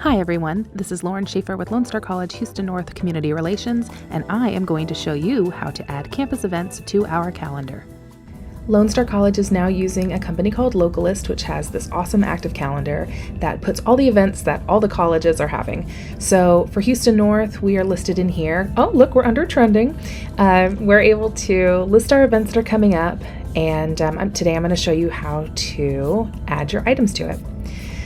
Hi everyone, this is Lauren Schaefer with Lone Star College Houston North Community Relations, and I am going to show you how to add campus events to our calendar. Lone Star College is now using a company called Localist, which has this awesome active calendar that puts all the events that all the colleges are having. So for Houston North, we are listed in here. Oh, look, we're under trending. We're able to list our events that are coming up, and today I'm going to show you how to add your items to it.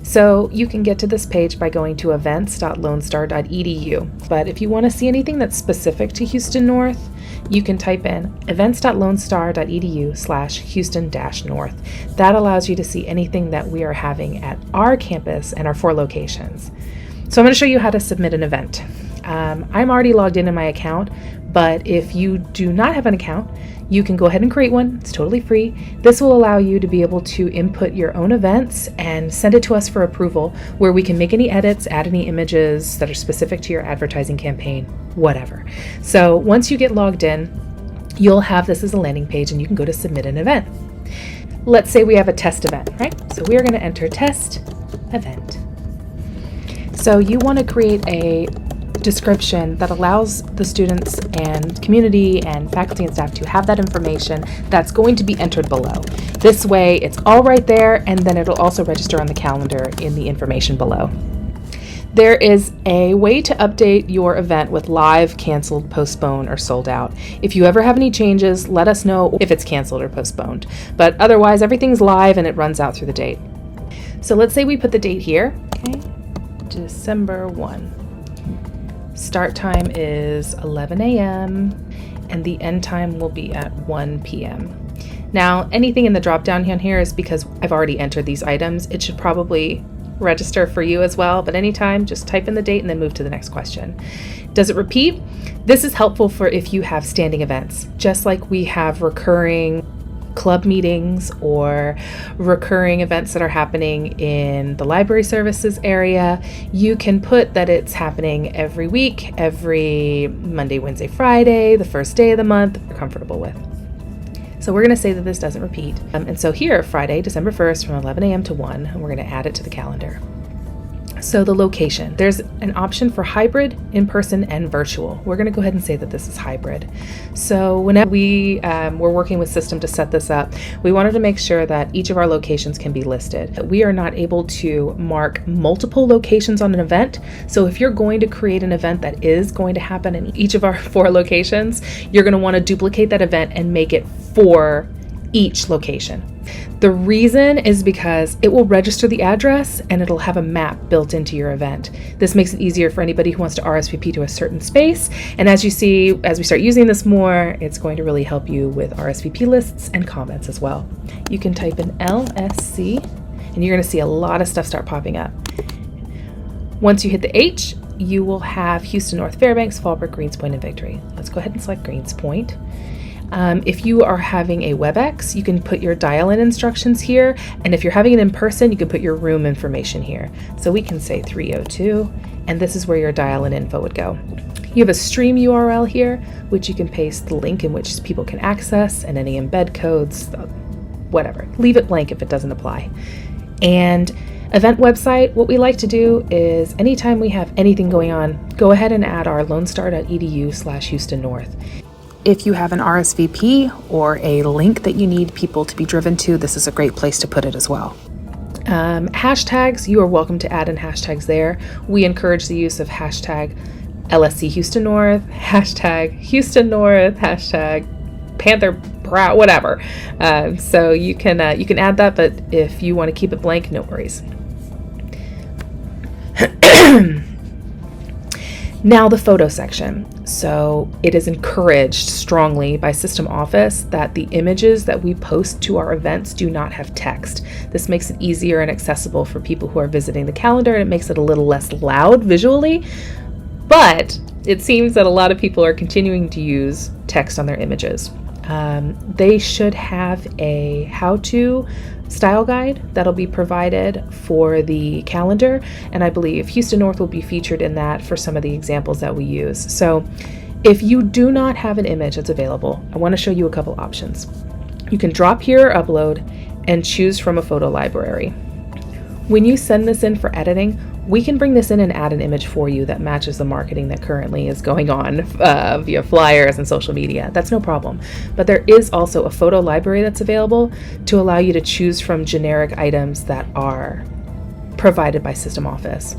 So you can get to this page by going to events.lonestar.edu. But if you want to see anything that's specific to Houston North, you can type in events.lonestar.edu/Houston-North. That allows you to see anything that we are having at our campus and our 4 locations. So I'm going to show you how to submit an event. I'm already logged in my account, but if you do not have an account, you can go ahead and create one. It's totally free. This will allow you to be able to input your own events and send it to us for approval, where we can make any edits, add any images that are specific to your advertising campaign, whatever. So once you get logged in, you'll have this as a landing page and you can go to submit an event. Let's say we have a test event, right? So we are going to enter test event. So you want to create a description that allows the students and community and faculty and staff to have that information that's going to be entered below. This way it's all right there, and then it'll also register on the calendar in the information below. There is a way to update your event with live, canceled, postponed, or sold out. If you ever have any changes, let us know if it's canceled or postponed. But otherwise, everything's live and it runs out through the date. So let's say we put the date here, okay? December 1. Start time is 11 a.m. and the end time will be at 1 p.m. Now, anything in the drop down here is because I've already entered these items. It should probably register for you as well, but anytime, just type in the date and then move to the next question. Does it repeat? This is helpful for if you have standing events, just like we have recurring club meetings or recurring events that are happening in the library services area. You can put that it's happening every week, every Monday, Wednesday, Friday, the first day of the month, that you're comfortable with. So we're going to say that this doesn't repeat. And so here, Friday, December 1st from 11 a.m. to 1, and we're going to add it to the calendar. So the location, there's an option for hybrid, in-person, and virtual. We're going to go ahead and say that this is hybrid. So whenever we were working with system to set this up, we wanted to make sure that each of our locations can be listed. We are not able to mark multiple locations on an event. So if you're going to create an event that is going to happen in each of our 4 locations, you're going to want to duplicate that event and make it for each location. The reason is because it will register the address and it'll have a map built into your event. This makes it easier for anybody who wants to RSVP to a certain space. And as you see, as we start using this more, it's going to really help you with RSVP lists and comments as well. You can type in LSC and you're going to see a lot of stuff start popping up. Once you hit the H, you will have Houston North, Fairbanks, Fallbrook, Greens Point, and Victory. Let's go ahead and select Greens Point. If you are having a WebEx, you can put your dial-in instructions here, and if you're having it in person, you can put your room information here. So we can say 302, and this is where your dial-in info would go. You have a stream URL here, which you can paste the link in which people can access, and any embed codes, whatever. Leave it blank if it doesn't apply. And event website, what we like to do is anytime we have anything going on, go ahead and add our lonestar.edu/Houston North. If you have an RSVP or a link that you need people to be driven to, this is a great place to put it as well. Hashtags, you are welcome to add in hashtags there. We encourage the use of hashtag LSC-Houston North, hashtag Houston North, hashtag Panther Proud, whatever. So you can add that, but if you want to keep it blank, no worries. Now the photo section. So it is encouraged strongly by System Office that the images that we post to our events do not have text. This makes it easier and accessible for people who are visiting the calendar, and it makes it a little less loud visually, but it seems that a lot of people are continuing to use text on their images. They should have a how-to style guide that'll be provided for the calendar, and I believe Houston North will be featured in that for some of the examples that we use. So if you do not have an image that's available, I want to show you a couple options. You can drop here or upload and choose from a photo library. When you send this in for editing, we can bring this in and add an image for you that matches the marketing that currently is going on via flyers and social media. That's no problem. But there is also a photo library that's available to allow you to choose from generic items that are provided by System Office.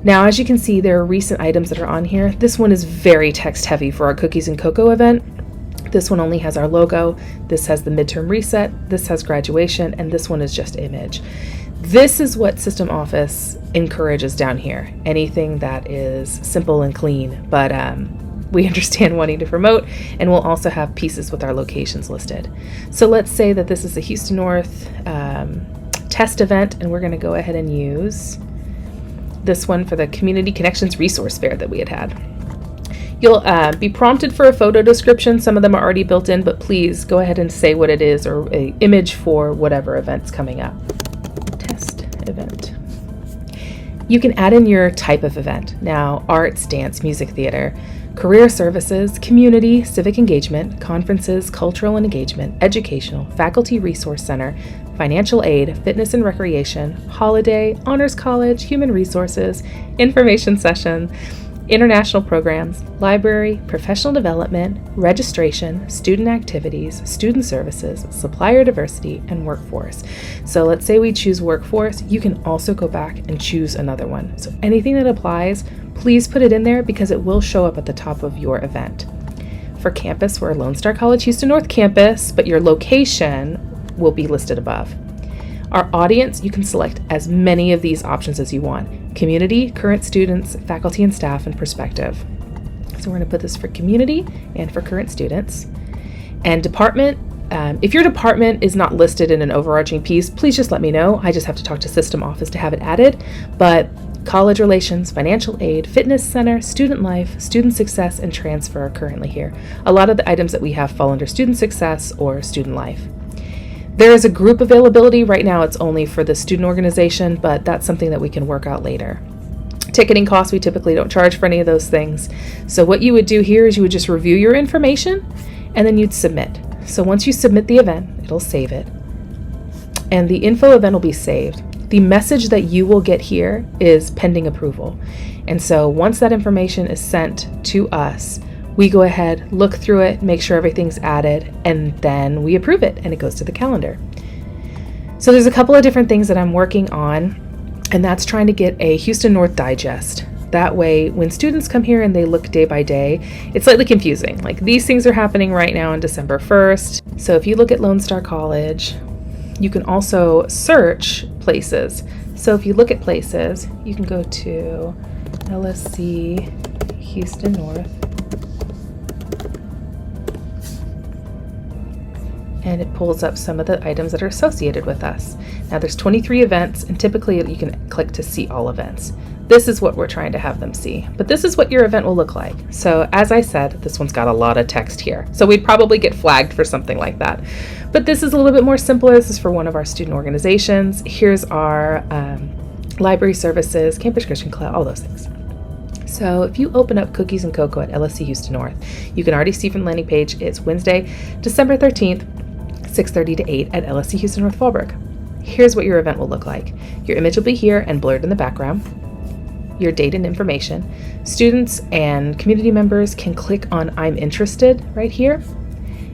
Now, as you can see, there are recent items that are on here. This one is very text heavy for our Cookies and Cocoa event. This one only has our logo. This has the midterm reset. This has graduation, and this one is just image. This is what System Office encourages down here. Anything that is simple and clean, but we understand wanting to promote, and we'll also have pieces with our locations listed. So let's say that this is a Houston North test event, and we're going to go ahead and use this one for the Community Connections Resource Fair that we had. You'll be prompted for a photo description. Some of them are already built in, but please go ahead and say what it is or an image for whatever event's coming up. Test event. You can add in your type of event. Now, arts, dance, music, theater, career services, community, civic engagement, conferences, cultural and engagement, educational, faculty resource center, financial aid, fitness and recreation, holiday, honors college, human resources, information session, international programs, library, professional development, registration, student activities, student services, supplier diversity, and workforce. So let's say we choose workforce. You can also go back and choose another one. So anything that applies, please put it in there because it will show up at the top of your event. For campus, we're Lone Star College Houston North Campus, but your location will be listed above. Our audience, you can select as many of these options as you want. Community, current students, faculty and staff, and prospective. So we're going to put this for community and for current students. And department, if your department is not listed in an overarching piece, please just let me know. I just have to talk to System Office to have it added. But college relations, financial aid, fitness center, student life, student success, and transfer are currently here. A lot of the items that we have fall under student success or student life. There is a group availability. Right now it's only for the student organization, but that's something that we can work out later. Ticketing costs, we typically don't charge for any of those things. So what you would do here is you would just review your information and then you'd submit. So once you submit the event, it'll save it. And the info event will be saved. The message that you will get here is pending approval. And so once that information is sent to us, we go ahead, look through it, make sure everything's added, and then we approve it and it goes to the calendar. So there's a couple of different things that I'm working on, and that's trying to get a Houston North digest. That way, when students come here and they look day by day, it's slightly confusing. Like these things are happening right now on December 1st. So if you look at Lone Star College, you can also search places. So if you look at places, you can go to LSC Houston North. And it pulls up some of the items that are associated with us. Now there's 23 events, and typically you can click to see all events. This is what we're trying to have them see, but this is what your event will look like. So as I said, this one's got a lot of text here. So we'd probably get flagged for something like that. But this is a little bit more simpler. This is for one of our student organizations. Here's our library services, Campus Christian Club, all those things. So if you open up Cookies and Cocoa at LSC Houston North, you can already see from the landing page, it's Wednesday, December 13th, 6:30 to 8 at LSC Houston North Fallbrook. Here's what your event will look like. Your image will be here and blurred in the background. Your date and information. Students and community members can click on I'm interested right here,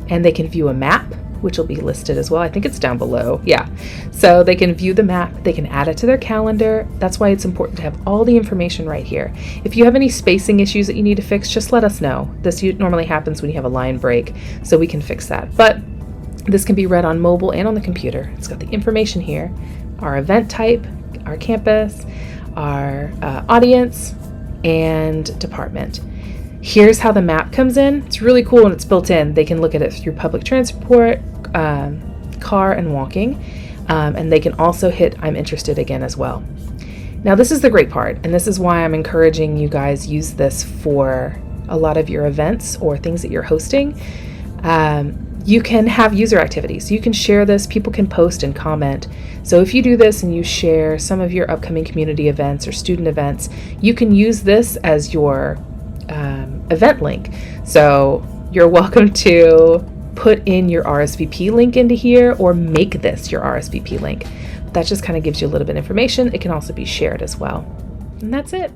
and they can view a map, which will be listed as well. I think it's down below. Yeah. So they can view the map, they can add it to their calendar. That's why it's important to have all the information right here. If you have any spacing issues that you need to fix, just let us know. This normally happens when you have a line break, so we can fix that. But this can be read on mobile and on the computer. It's got the information here, our event type, our campus, our audience, and department. Here's how the map comes in. It's really cool when it's built in. They can look at it through public transport, car, and walking. And they can also hit I'm interested again as well. Now this is the great part, and this is why I'm encouraging you guys use this for a lot of your events or things that you're hosting. You can have user activities. You can share this. People can post and comment. So if you do this and you share some of your upcoming community events or student events, you can use this as your event link. So you're welcome to put in your RSVP link into here or make this your RSVP link. that just kind of gives you a little bit of information. It can also be shared as well. And that's it.